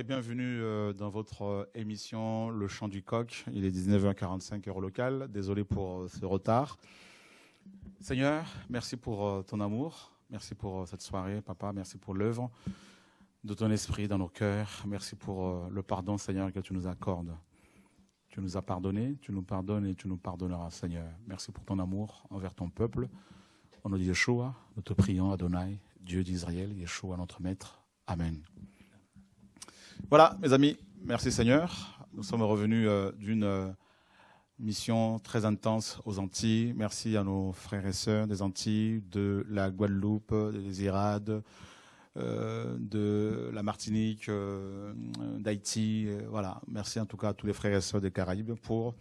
et bienvenue dans votre émission Le Chant du Coq. Il est 19h45 heure locale. Désolé pour ce retard. Seigneur, merci pour ton amour. Merci pour cette soirée, Papa. Merci pour l'œuvre de ton esprit dans nos cœurs. Merci pour le pardon, Seigneur, que tu nous accordes. Tu nous as pardonné, tu nous pardonnes et tu nous pardonneras, Seigneur. Merci pour ton amour envers ton peuple. Au nom de Yeshua, nous te prions, Adonai, Dieu d'Israël, Yeshua, notre Maître. Amen. Voilà, mes amis, merci Seigneur. Nous sommes revenus d'une mission très intense aux Antilles. Merci à nos frères et sœurs des Antilles, de la Guadeloupe, des Irades, de la Martinique, d'Haïti. Voilà, merci en tout cas à tous les frères et sœurs des Caraïbes pour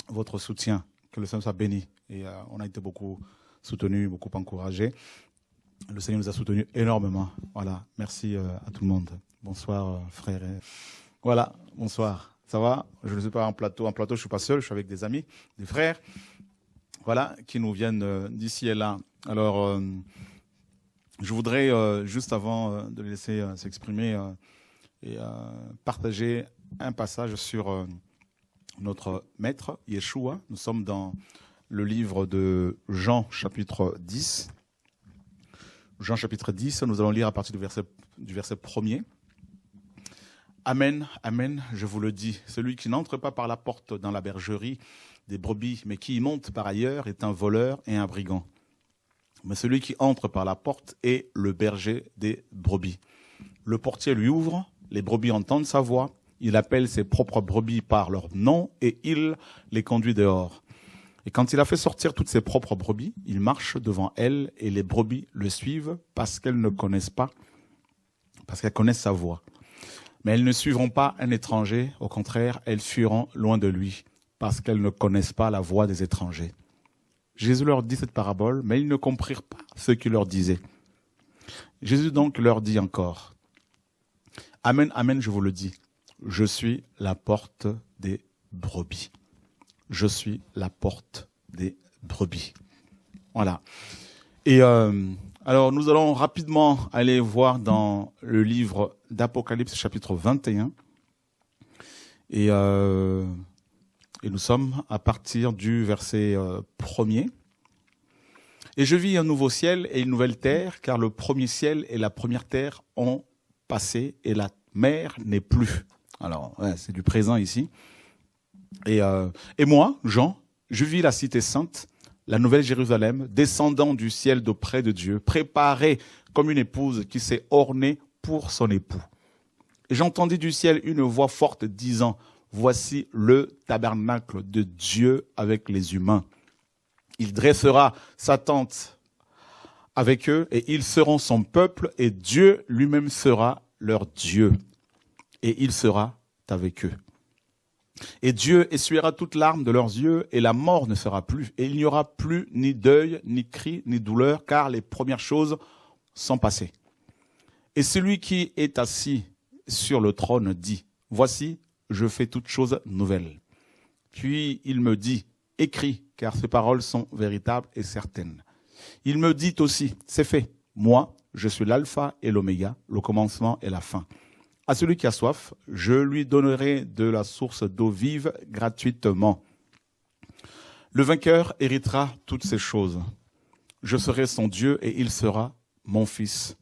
votre soutien. Que le Seigneur soit béni. Et on a été beaucoup soutenus, beaucoup encouragés. Le Seigneur nous a soutenus énormément. Voilà, merci à tout le monde. Bonsoir, frères. Voilà, bonsoir. Ça va? Je ne suis pas en plateau. En plateau, je ne suis pas seul. Je suis avec des amis, des frères, voilà, qui nous viennent d'ici et là. Alors, je voudrais, juste avant de les laisser s'exprimer, et partager un passage sur notre Maître, Yeshua. Nous sommes dans le livre de Jean, chapitre 10. Jean, chapitre 10, nous allons lire à partir du verset 1er. Amen, amen, je vous le dis, celui qui n'entre pas par la porte dans la bergerie des brebis, mais qui y monte par ailleurs, est un voleur et un brigand. Mais celui qui entre par la porte est le berger des brebis. Le portier lui ouvre, les brebis entendent sa voix, il appelle ses propres brebis par leur nom et il les conduit dehors. Et quand il a fait sortir toutes ses propres brebis, il marche devant elles et les brebis le suivent parce qu'elles ne connaissent pas, parce qu'elles connaissent sa voix. Mais elles ne suivront pas un étranger, au contraire, elles fuiront loin de lui, parce qu'elles ne connaissent pas la voix des étrangers. Jésus leur dit cette parabole, mais ils ne comprirent pas ce qu'il leur disait. Jésus donc leur dit encore, « Amen, amen, je vous le dis, je suis la porte des brebis. Je suis la porte des brebis. » Voilà. Et alors, nous allons rapidement aller voir dans le livre d'Apocalypse, chapitre 21. Et nous sommes à partir du verset 1er. Et je vis un nouveau ciel et une nouvelle terre, car le premier ciel et la première terre ont passé et la mer n'est plus. Alors, ouais, c'est du présent ici. Et moi, Jean, je vis la cité sainte, la nouvelle Jérusalem, descendant du ciel d'auprès de Dieu, préparée comme une épouse qui s'est ornée pour son époux. Et j'entendis du ciel une voix forte disant, « Voici le tabernacle de Dieu avec les humains. Il dressera sa tente avec eux et ils seront son peuple et Dieu lui-même sera leur Dieu. Et il sera avec eux. Et Dieu essuiera toute larme de leurs yeux, et la mort ne sera plus. Et il n'y aura plus ni deuil, ni cri, ni douleur, car les premières choses sont passées. Et celui qui est assis sur le trône dit, « Voici, je fais toutes choses nouvelles. » Puis il me dit, « Écris, car ces paroles sont véritables et certaines. » Il me dit aussi, « C'est fait. Moi, je suis l'alpha et l'oméga, le commencement et la fin. » À celui qui a soif, je lui donnerai de la source d'eau vive gratuitement. Le vainqueur héritera toutes ces choses. Je serai son Dieu et il sera mon fils.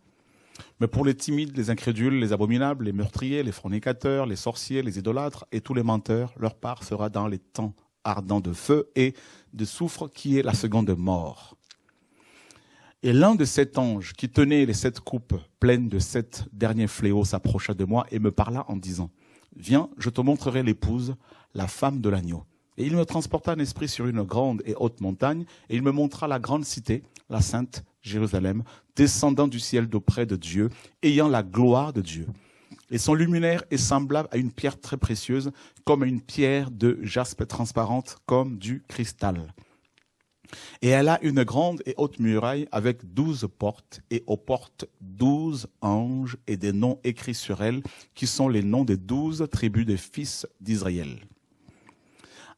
Mais pour les timides, les incrédules, les abominables, les meurtriers, les fornicateurs, les sorciers, les idolâtres et tous les menteurs, leur part sera dans les temps ardents de feu et de soufre qui est la seconde mort. Et l'un de sept anges qui tenait les 7 coupes pleines de 7 derniers fléaux s'approcha de moi et me parla en disant, « Viens, je te montrerai l'épouse, la femme de l'agneau. » Et il me transporta en esprit sur une grande et haute montagne, et il me montra la grande cité, la sainte Jérusalem, descendant du ciel d'auprès de Dieu, ayant la gloire de Dieu. Et son luminaire est semblable à une pierre très précieuse, comme à une pierre de jaspe transparente, comme du cristal. Et elle a une grande et haute muraille avec 12 portes, et aux portes 12 anges et des noms écrits sur elles, qui sont les noms des 12 tribus des fils d'Israël.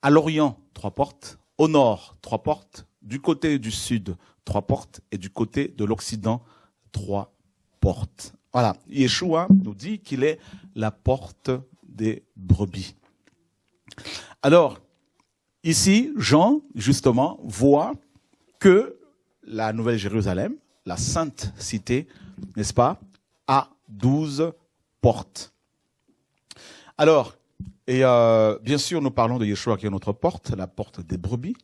À l'Orient, 3 portes, au nord, 3 portes, du côté du sud, 3 portes, et du côté de l'Occident, 3 portes. Voilà, Yeshua nous dit qu'il est la porte des brebis. Alors, ici, Jean, justement, voit que la Nouvelle Jérusalem, la Sainte Cité, n'est-ce pas, a 12 portes. Alors, et bien sûr, nous parlons de Yeshua qui est notre porte, la porte des brebis.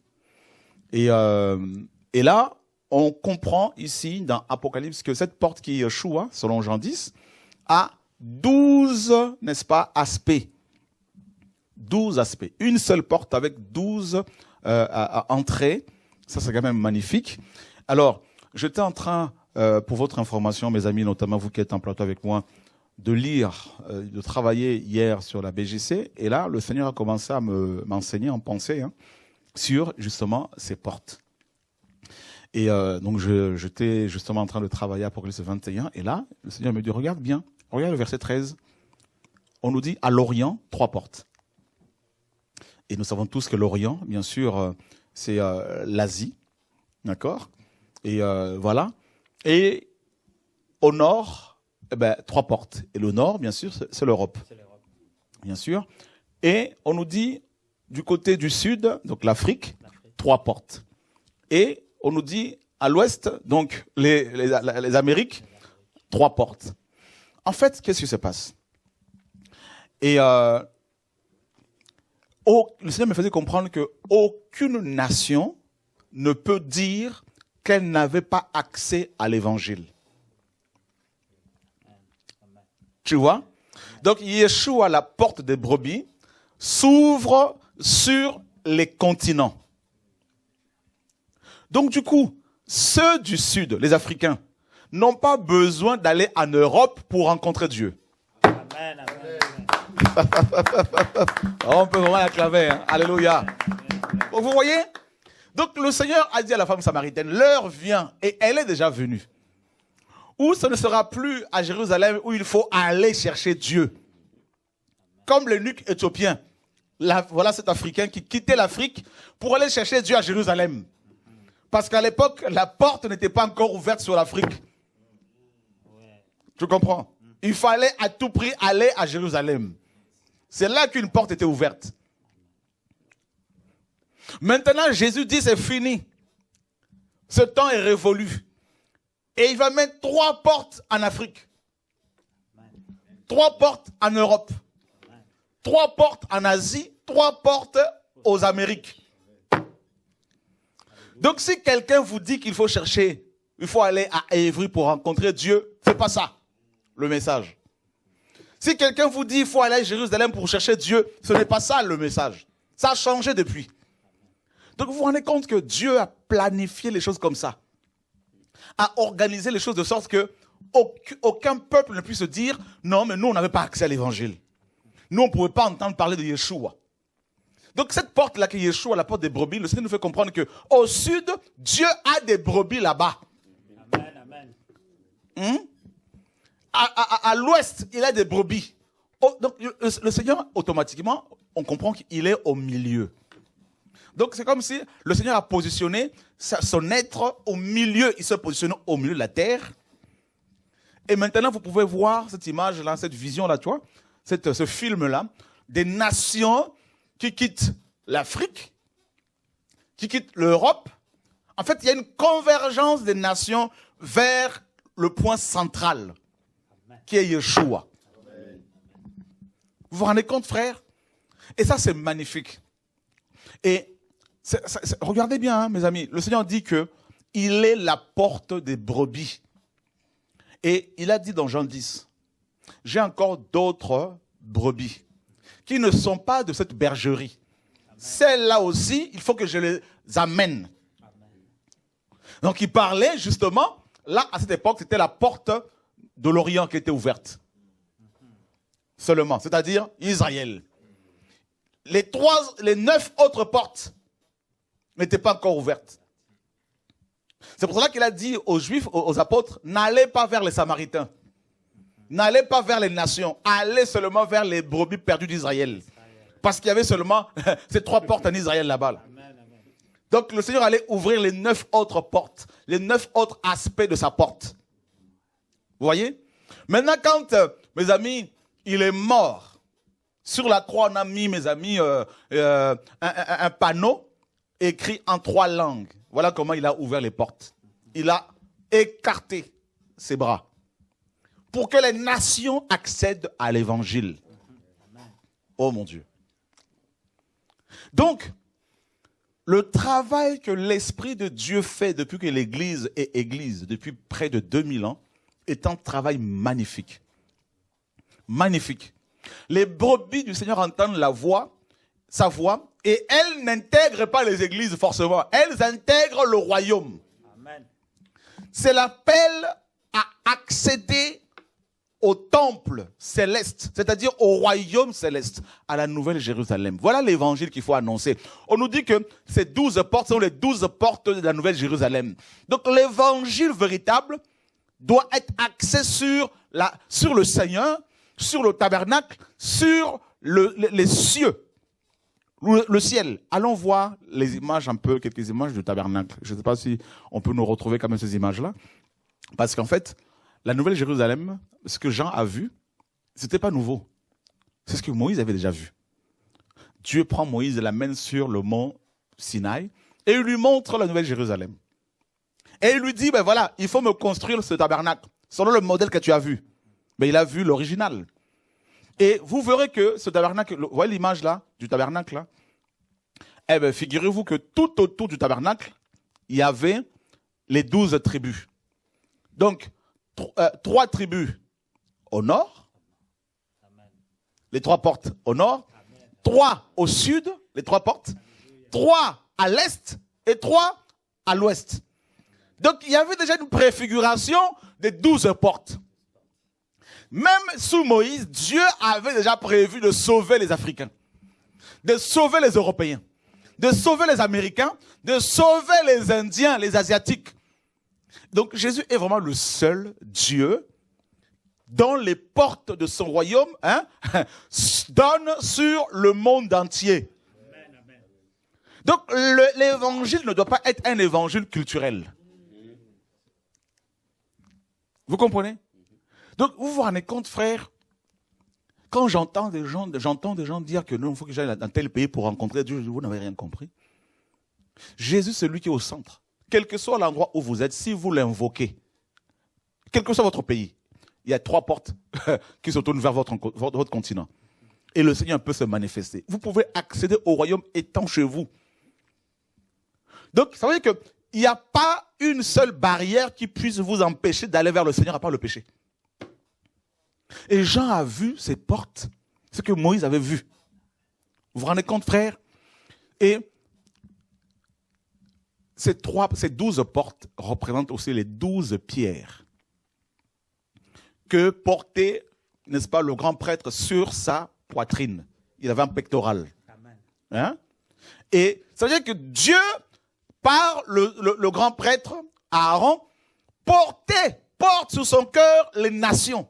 Et là, on comprend ici dans Apocalypse que cette porte qui est Yeshua, selon Jean 10, a 12, n'est-ce pas, aspects. 12 aspects. Une seule porte avec 12 entrées. Ça, c'est quand même magnifique. Alors, j'étais en train, pour votre information, mes amis, notamment vous qui êtes en plateau avec moi, de lire, de travailler hier sur la BGC. Et là, le Seigneur a commencé à m'enseigner en pensée sur, justement, ces portes. Et donc, j'étais justement en train de travailler à Apocalypse 21. Et là, le Seigneur me dit, regarde bien, regarde le verset 13. On nous dit, à l'Orient, 3 portes. Et nous savons tous que l'Orient, bien sûr, c'est l'Asie. D'accord? Et voilà. Et au nord, 3 portes. Et le nord, bien sûr, c'est l'Europe. Bien sûr. Et on nous dit, du côté du sud, donc l'Afrique, 3 portes. Et on nous dit, à l'ouest, donc les Amériques, 3 portes. En fait, qu'est-ce qui se passe? Et le Seigneur me faisait comprendre qu'aucune nation ne peut dire qu'elle n'avait pas accès à l'évangile. Tu vois? Donc, Yeshua, la porte des brebis, s'ouvre sur les continents. Donc, du coup, ceux du Sud, les Africains, n'ont pas besoin d'aller en Europe pour rencontrer Dieu. Amen, amen. On peut vraiment l'acclamer. Hein? Alléluia. Donc, vous voyez? Donc, le Seigneur a dit à la femme samaritaine, l'heure vient, et elle est déjà venue, où ce ne sera plus à Jérusalem où il faut aller chercher Dieu. Comme l'eunuque éthiopien. Voilà cet Africain qui quittait l'Afrique pour aller chercher Dieu à Jérusalem. Parce qu'à l'époque, la porte n'était pas encore ouverte sur l'Afrique. Tu comprends? Il fallait à tout prix aller à Jérusalem. C'est là qu'une porte était ouverte. Maintenant, Jésus dit c'est fini. Ce temps est révolu. Et il va mettre 3 portes en Afrique. 3 portes en Europe. 3 portes en Asie. 3 portes aux Amériques. Donc si quelqu'un vous dit qu'il faut chercher, il faut aller à Évry pour rencontrer Dieu, c'est pas ça le message. Si quelqu'un vous dit qu'il faut aller à Jérusalem pour chercher Dieu, ce n'est pas ça le message. Ça a changé depuis. Donc vous vous rendez compte que Dieu a planifié les choses comme ça. A organisé les choses de sorte que aucun peuple ne puisse se dire non mais nous on n'avait pas accès à l'évangile. Nous on ne pouvait pas entendre parler de Yeshua. Donc cette porte-là qui est Yeshua, la porte des brebis, le Seigneur nous fait comprendre qu'au sud, Dieu a des brebis là-bas. Amen, amen. À l'ouest, il a des brebis. Donc le Seigneur, automatiquement, on comprend qu'il est au milieu. Donc c'est comme si le Seigneur a positionné son être au milieu. Il se positionne au milieu de la terre. Et maintenant, vous pouvez voir cette image-là, cette vision-là, tu vois, ce film-là, des nations qui quittent l'Afrique, qui quittent l'Europe. En fait, il y a une convergence des nations vers le point central, qui est Yeshua. Vous vous rendez compte, frère? Et ça, c'est magnifique. Et regardez bien, hein, mes amis. Le Seigneur dit qu'il est la porte des brebis. Et il a dit dans Jean 10, j'ai encore d'autres brebis qui ne sont pas de cette bergerie. Celles-là aussi, il faut que je les amène. Donc il parlait justement, là à cette époque, c'était la porte de l'Orient qui était ouverte. Seulement, c'est-à-dire Israël. Les 9 autres portes n'étaient pas encore ouvertes. C'est pour cela qu'il a dit aux Juifs, aux apôtres, n'allez pas vers les Samaritains. N'allez pas vers les nations. Allez seulement vers les brebis perdues d'Israël. Parce qu'il y avait seulement ces 3 portes en Israël là-bas. Donc le Seigneur allait ouvrir les 9 autres portes. Les 9 autres aspects de sa porte. Vous voyez? Maintenant, quand, mes amis, il est mort, sur la croix, on a mis, mes amis, un panneau écrit en 3 langues. Voilà comment il a ouvert les portes. Il a écarté ses bras pour que les nations accèdent à l'évangile. Oh mon Dieu. Donc, le travail que l'Esprit de Dieu fait depuis que l'Église est Église, depuis près de 2000 ans, est un travail magnifique. Magnifique. Les brebis du Seigneur entendent sa voix, et elles n'intègrent pas les églises forcément. Elles intègrent le royaume. Amen. C'est l'appel à accéder au temple céleste, c'est-à-dire au royaume céleste, à la nouvelle Jérusalem. Voilà l'évangile qu'il faut annoncer. On nous dit que ces 12 portes sont les 12 portes de la nouvelle Jérusalem. Donc l'évangile véritable doit être axé sur le Seigneur, sur le tabernacle, sur les cieux, le ciel. Allons voir les images quelques images du tabernacle. Je ne sais pas si on peut nous retrouver quand même ces images-là. Parce qu'en fait, la nouvelle Jérusalem, ce que Jean a vu, c'était pas nouveau. C'est ce que Moïse avait déjà vu. Dieu prend Moïse et l'amène sur le mont Sinaï et il lui montre la nouvelle Jérusalem. Et il lui dit, ben voilà, il faut me construire ce tabernacle selon le modèle que tu as vu. Mais il a vu l'original. Et vous verrez que ce tabernacle, vous voyez l'image là, du tabernacle là? Eh bien, figurez-vous que tout autour du tabernacle, il y avait les 12 tribus. Donc, 3 tribus au nord, les 3 portes au nord, 3 au sud, les 3 portes, 3 à l'est et 3 à l'ouest. Donc, il y avait déjà une préfiguration des 12 portes. Même sous Moïse, Dieu avait déjà prévu de sauver les Africains, de sauver les Européens, de sauver les Américains, de sauver les Indiens, les Asiatiques. Donc Jésus est vraiment le seul Dieu dont les portes de son royaume donnent sur le monde entier. Donc l'évangile ne doit pas être un évangile culturel. Vous comprenez? Donc, vous vous rendez compte, frère, quand j'entends des gens dire que non, il faut que j'aille dans tel pays pour rencontrer Dieu, vous n'avez rien compris. Jésus, c'est lui qui est au centre. Quel que soit l'endroit où vous êtes, si vous l'invoquez, quel que soit votre pays, il y a 3 portes qui se tournent vers votre continent. Et le Seigneur peut se manifester. Vous pouvez accéder au royaume étant chez vous. Donc, ça veut dire qu'il n'y a pas une seule barrière qui puisse vous empêcher d'aller vers le Seigneur à part le péché. Et Jean a vu ces portes, ce que Moïse avait vu. Vous vous rendez compte, frère? Et ces 12 portes représentent aussi les 12 pierres que portait, n'est-ce pas, le grand prêtre sur sa poitrine. Il avait un pectoral. Hein? Et ça veut dire que Dieu, par le grand prêtre, Aaron, porte sur son cœur les nations.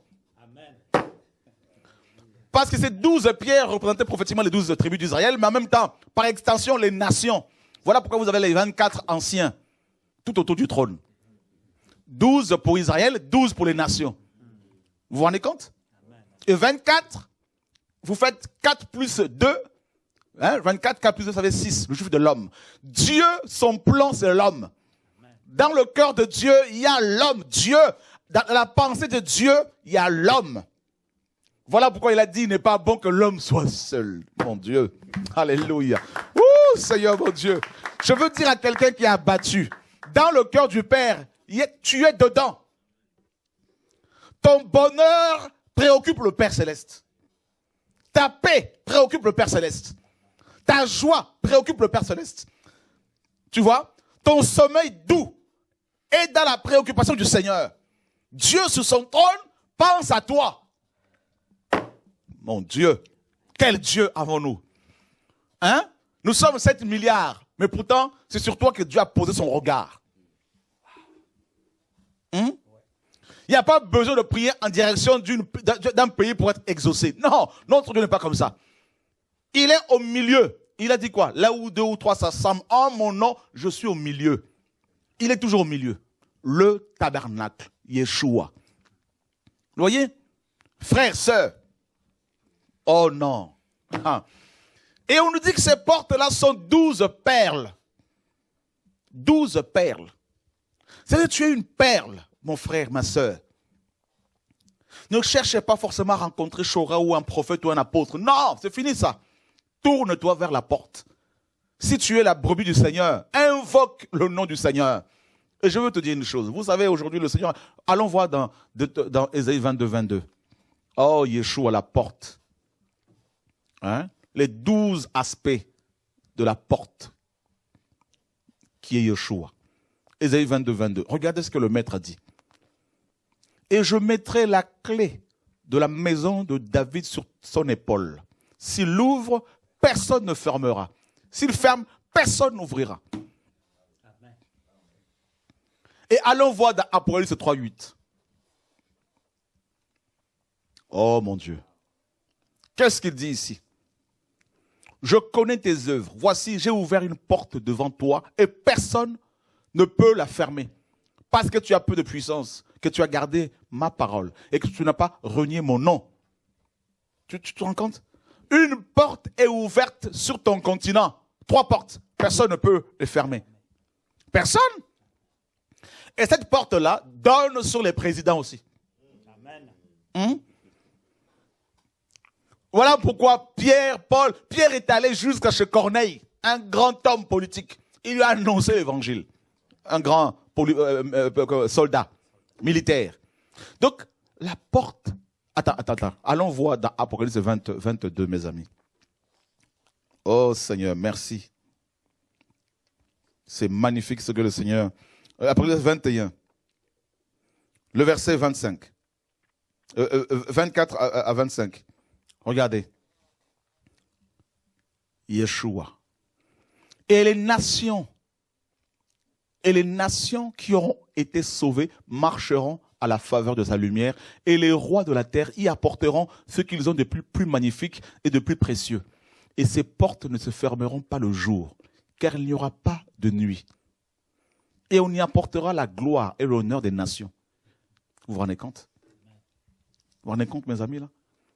Parce que ces 12 pierres représentaient prophétiquement les 12 tribus d'Israël, mais en même temps, par extension, les nations. Voilà pourquoi vous avez les 24 anciens, tout autour du trône. 12 pour Israël, 12 pour les nations. Vous vous rendez compte? Et 24, vous faites 4 plus 2, 24, 4 plus 2, ça fait 6, le chiffre de l'homme. Dieu, son plan, c'est l'homme. Dans le cœur de Dieu, il y a l'homme. Dieu, dans la pensée de Dieu, il y a l'homme. Voilà pourquoi il a dit, il n'est pas bon que l'homme soit seul. Mon Dieu. Alléluia. Ouh, Seigneur, mon Dieu. Je veux dire à quelqu'un qui est abattu, dans le cœur du Père, tu es dedans. Ton bonheur préoccupe le Père Céleste. Ta paix préoccupe le Père Céleste. Ta joie préoccupe le Père Céleste. Tu vois, ton sommeil doux est dans la préoccupation du Seigneur. Dieu sur son trône pense à toi. Mon Dieu, quel Dieu avons-nous? Hein? Nous sommes 7 milliards, mais pourtant, c'est sur toi que Dieu a posé son regard. Il n'y a pas besoin de prier en direction d'un pays pour être exaucé. Non, notre Dieu n'est pas comme ça. Il est au milieu. Il a dit quoi? Là où 2 ou 3 s'assemblent en mon nom, je suis au milieu. Il est toujours au milieu. Le tabernacle, Yeshua. Vous voyez? Frères, sœurs. Oh non. Ah. Et on nous dit que ces portes-là sont 12 perles. 12 perles. C'est-à-dire que tu es une perle, mon frère, ma sœur. Ne cherchez pas forcément à rencontrer Shora ou un prophète ou un apôtre. Non, c'est fini ça. Tourne-toi vers la porte. Si tu es la brebis du Seigneur, invoque le nom du Seigneur. Et je veux te dire une chose. Vous savez, aujourd'hui, le Seigneur, allons voir dans Ésaïe 22, 22. Oh, Yeshua à la porte. Hein? Les 12 aspects de la porte qui est Yeshua. Ésaïe 22, 22. Regardez ce que le maître a dit. Et je mettrai la clé de la maison de David sur son épaule. S'il l'ouvre, personne ne fermera. S'il ferme, personne n'ouvrira. Et allons voir dans Apocalypse 3, 8. Oh mon Dieu. Qu'est-ce qu'il dit ici? Je connais tes œuvres. Voici, j'ai ouvert une porte devant toi et personne ne peut la fermer. Parce que tu as peu de puissance, que tu as gardé ma parole et que tu n'as pas renié mon nom. Tu te rends compte? Une porte est ouverte sur ton continent. 3 portes. Personne ne peut les fermer. Personne. Et cette porte-là donne sur les présidents aussi. Amen. Voilà pourquoi Pierre est allé jusqu'à chez Corneille, un grand homme politique. Il lui a annoncé l'évangile. Un grand soldat, militaire. Donc, la porte... Attends. Allons voir dans Apocalypse 22, mes amis. Oh Seigneur, merci. C'est magnifique ce que le Seigneur... Apocalypse 21, le verset 25. 24 à 25. Regardez. Yeshua. Et les nations qui auront été sauvées marcheront à la faveur de sa lumière, et les rois de la terre y apporteront ce qu'ils ont de plus magnifique et de plus précieux. Et ces portes ne se fermeront pas le jour, car il n'y aura pas de nuit. Et on y apportera la gloire et l'honneur des nations. Vous vous rendez compte? Vous vous rendez compte, mes amis, là?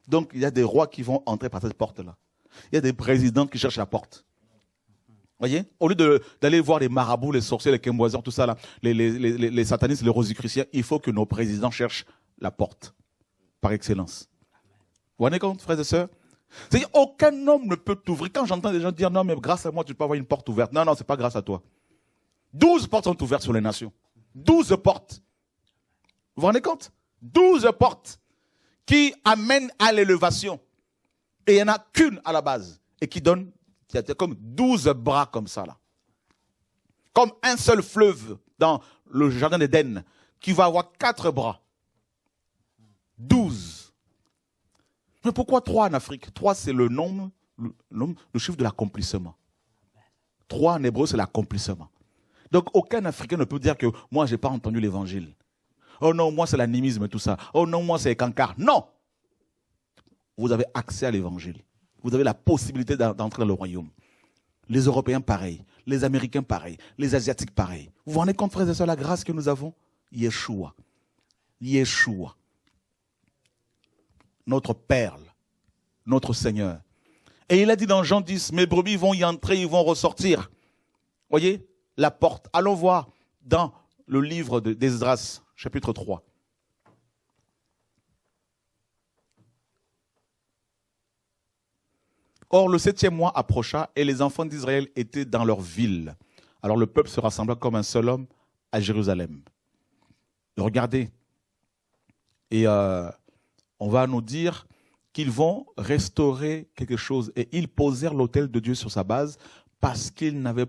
Donc, il y a des rois qui vont entrer par cette porte-là. Il y a des présidents qui cherchent la porte. Voyez? Au lieu d'aller voir les marabouts, les sorciers, les quemboiseurs, tout ça, là, les satanistes, les rosicruciens, il faut que nos présidents cherchent la porte, par excellence. Vous vous rendez compte, frères et sœurs? C'est-à-dire, aucun homme ne peut t'ouvrir. Quand j'entends des gens dire, non, mais grâce à moi, tu peux avoir une porte ouverte. Non, c'est pas grâce à toi. 12 portes sont ouvertes sur les nations. 12 portes. Vous vous rendez compte? 12 portes qui amènent à l'élévation. Et il n'y en a qu'une à la base. Et qui donne, il y a comme 12 bras comme ça là. Comme un seul fleuve dans le jardin d'Éden qui va avoir 4 bras. 12. Mais pourquoi 3 en Afrique? 3 c'est le nombre, le chiffre de l'accomplissement. 3 en hébreu c'est l'accomplissement. Donc aucun Africain ne peut dire que moi je n'ai pas entendu l'évangile. Oh non, moi c'est l'animisme et tout ça. Oh non, moi c'est les cancards. Non! Vous avez accès à l'évangile. Vous avez la possibilité d'entrer dans le royaume. Les Européens pareil, les Américains pareil, les Asiatiques pareil. Vous vous rendez compte, frères et sœurs, la grâce que nous avons? Yeshua. Yeshua. Notre perle, notre Seigneur. Et il a dit dans Jean 10, mes brebis vont y entrer, ils vont ressortir. Voyez? La porte. Allons voir dans le livre d'Esdras, chapitre 3. Or, le 7e mois approcha et les enfants d'Israël étaient dans leur ville. Alors le peuple se rassembla comme un seul homme à Jérusalem. Regardez. Et on va nous dire qu'ils vont restaurer quelque chose. Et ils posèrent l'autel de Dieu sur sa base parce qu'ils n'avaient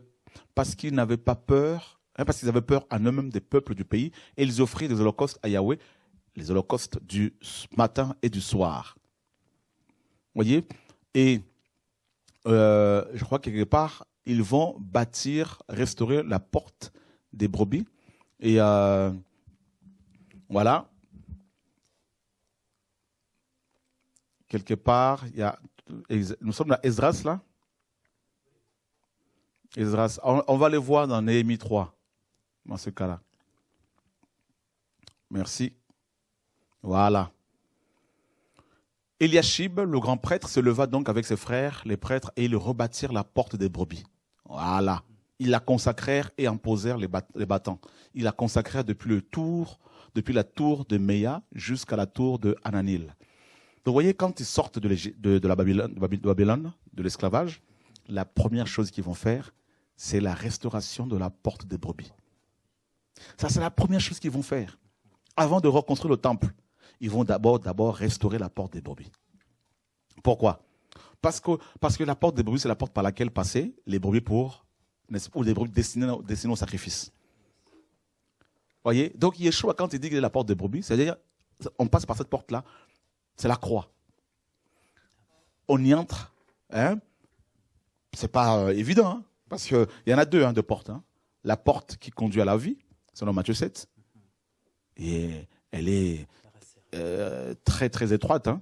pas peur, parce qu'ils avaient peur en eux-mêmes des peuples du pays. Et ils offrirent des holocaustes à Yahweh, les holocaustes du matin et du soir. Vous voyez? Et je crois que quelque part, ils vont bâtir, restaurer la porte des brebis. Et voilà. Quelque part, nous sommes à Esdras là. Esdras. On va les voir dans Néhémie 3, dans ce cas-là. Merci. Voilà. Eliashib, le grand prêtre, se leva donc avec ses frères, les prêtres, et ils rebâtirent la porte des brebis. Voilà. Ils la consacrèrent et en posèrent les battants. Ils la consacrèrent depuis la tour de Méa jusqu'à la tour de Hananil. Donc vous voyez, quand ils sortent de la Babylone, de l'esclavage, la première chose qu'ils vont faire, c'est la restauration de la porte des brebis. Ça, c'est la première chose qu'ils vont faire. Avant de reconstruire le temple, ils vont d'abord restaurer la porte des brebis. Pourquoi ? Parce que la porte des brebis, c'est la porte par laquelle passaient les brebis ou les brebis destinées au sacrifice. Voyez ? Donc Yeshua, quand il dit qu'il est la porte des brebis, c'est-à-dire, on passe par cette porte-là, c'est la croix. On y entre, hein ? C'est pas évident, hein ? Parce qu'il y en a deux de portes. Hein. La porte qui conduit à la vie, selon Matthieu 7, et elle est très très étroite. Hein.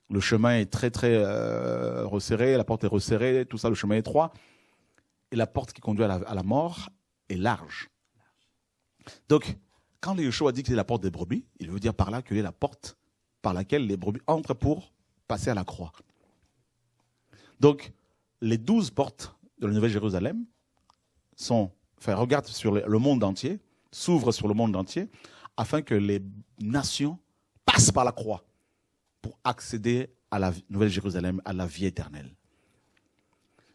Le chemin est très très resserré, la porte est resserrée, tout ça, le chemin est étroit. Et la porte qui conduit à la mort est large. Donc, quand Yeshua dit que c'est la porte des brebis, il veut dire par là qu'elle est la porte par laquelle les brebis entrent pour passer à la croix. Donc, les 12 portes de la Nouvelle Jérusalem regardent sur le monde entier, s'ouvrent sur le monde entier, afin que les nations passent par la croix pour accéder à la Nouvelle Jérusalem, à la vie éternelle.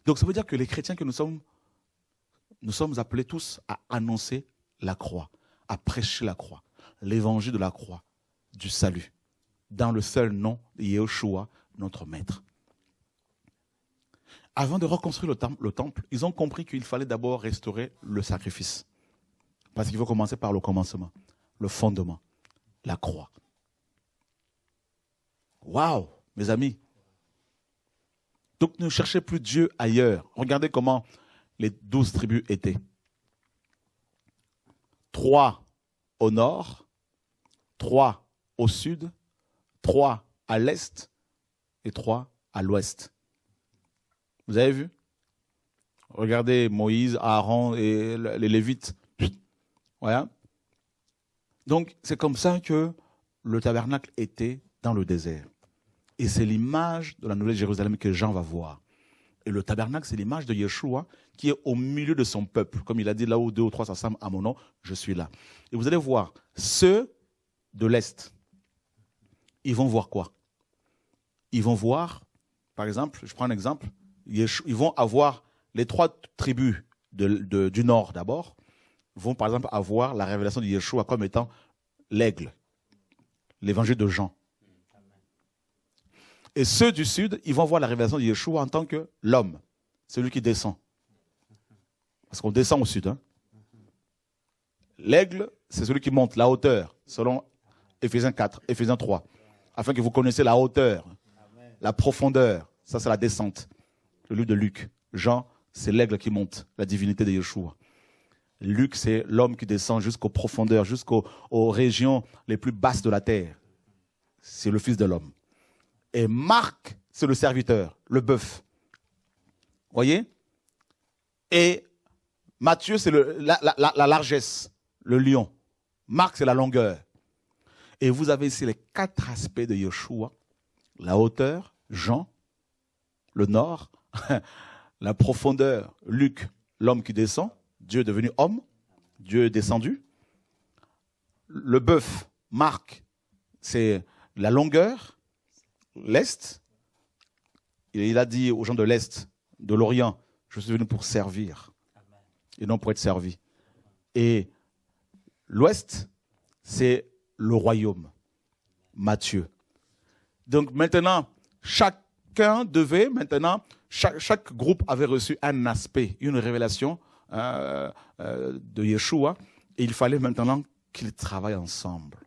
Donc ça veut dire que les chrétiens que nous sommes appelés tous à annoncer la croix, à prêcher la croix, l'évangile de la croix, du salut, dans le seul nom de Yeshua, notre Maître. Avant de reconstruire le temple, ils ont compris qu'il fallait d'abord restaurer le sacrifice. Parce qu'il faut commencer par le commencement, le fondement, la croix. Waouh, mes amis. Donc ne cherchez plus Dieu ailleurs. Regardez comment les 12 tribus étaient. 3 au nord, 3 au sud, 3 à l'est et 3 à l'ouest. Vous avez vu ? Regardez Moïse, Aaron et les Lévites. Voilà. Donc, c'est comme ça que le tabernacle était dans le désert. Et c'est l'image de la Nouvelle Jérusalem que Jean va voir. Et le tabernacle, c'est l'image de Yeshua qui est au milieu de son peuple. Comme il a dit, là où 2 ou 3 s'assemblent à mon nom, je suis là. Et vous allez voir, ceux de l'Est, ils vont voir quoi ? Ils vont voir, par exemple, je prends un exemple, ils vont avoir les 3 tribus du Nord d'abord, vont par exemple avoir la révélation de Yeshua comme étant l'aigle, l'évangile de Jean. Et ceux du Sud, ils vont voir la révélation de Yeshua en tant que l'homme, celui qui descend. Parce qu'on descend au Sud. Hein. L'aigle, c'est celui qui monte, la hauteur, selon Éphésiens 4, Éphésiens 3, afin que vous connaissiez la hauteur, la profondeur. Ça, c'est la descente. Le livre de Luc. Jean, c'est l'aigle qui monte, la divinité de Yeshua. Luc, c'est l'homme qui descend jusqu'aux profondeurs, jusqu'aux régions les plus basses de la terre. C'est le Fils de l'homme. Et Marc, c'est le serviteur, le bœuf. Voyez ? Et Matthieu, c'est la largesse, le lion. Marc, c'est la longueur. Et vous avez ici les 4 aspects de Yeshua. La hauteur, Jean, le nord, la profondeur, Luc, l'homme qui descend, Dieu est devenu homme, Dieu est descendu. Le bœuf, Marc, c'est la longueur, l'Est. Il a dit aux gens de l'Est, de l'Orient, je suis venu pour servir et non pour être servi. Et l'Ouest, c'est le royaume, Matthieu. Donc maintenant, chaque groupe avait reçu un aspect, une révélation de Yeshua, et il fallait maintenant qu'ils travaillent ensemble.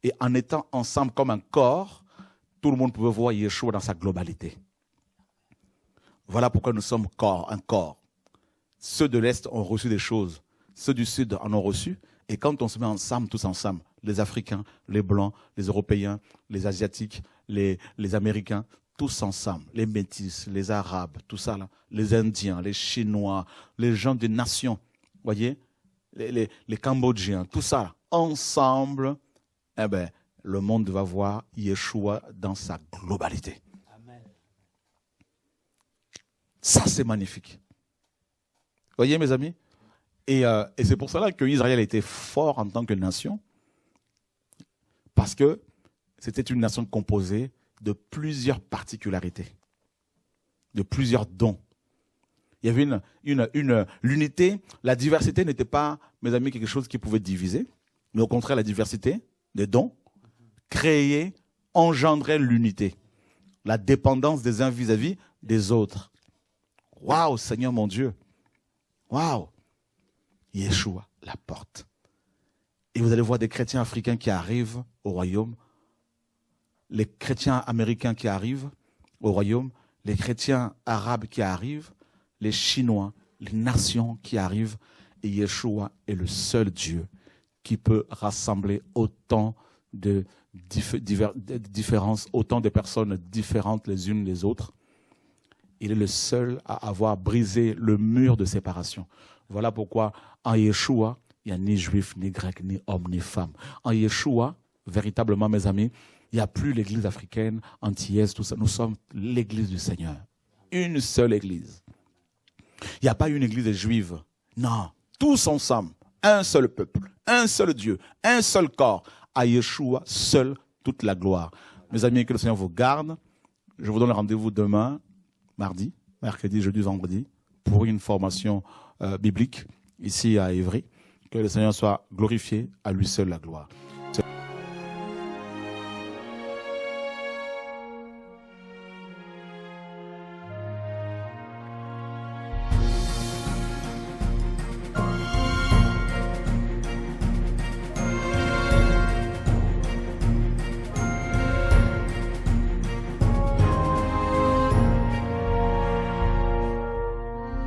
Et en étant ensemble comme un corps, tout le monde pouvait voir Yeshua dans sa globalité. Voilà pourquoi nous sommes un corps. Ceux de l'Est ont reçu des choses, ceux du Sud en ont reçu, et quand on se met ensemble, tous ensemble, les Africains, les Blancs, les Européens, les Asiatiques, les Américains, tous ensemble, les Métis, les Arabes, tout ça là, les Indiens, les Chinois, les gens des nations, voyez, les Cambodgiens, tout ça là, ensemble, le monde va voir Yeshua dans sa globalité. Amen. Ça, c'est magnifique. Vous voyez, mes amis? Et c'est pour cela que Israël était fort en tant que nation, parce que c'était une nation composée de plusieurs particularités, de plusieurs dons. Il y avait l'unité, la diversité n'était pas, mes amis, quelque chose qui pouvait diviser, mais au contraire, la diversité des dons créait, engendrait l'unité, la dépendance des uns vis-à-vis des autres. Waouh, Seigneur mon Dieu! Waouh! Yeshua, la porte. Et vous allez voir des chrétiens africains qui arrivent au royaume, les chrétiens américains qui arrivent au royaume, les chrétiens arabes qui arrivent, les Chinois, les nations qui arrivent. Et Yeshua est le seul Dieu qui peut rassembler autant de différences, autant de personnes différentes les unes des autres. Il est le seul à avoir brisé le mur de séparation. Voilà pourquoi en Yeshua, il n'y a ni juif, ni grec, ni homme, ni femme. En Yeshua, véritablement, mes amis, il n'y a plus l'église africaine, antillaise, tout ça. Nous sommes l'église du Seigneur. Une seule église. Il n'y a pas une église juive. Non, tous ensemble. Un seul peuple, un seul Dieu, un seul corps. À Yeshua, seule toute la gloire. Mes amis, que le Seigneur vous garde. Je vous donne rendez-vous demain, mardi, mercredi, jeudi, vendredi, pour une formation biblique ici à Évry. Que le Seigneur soit glorifié, à lui seul la gloire.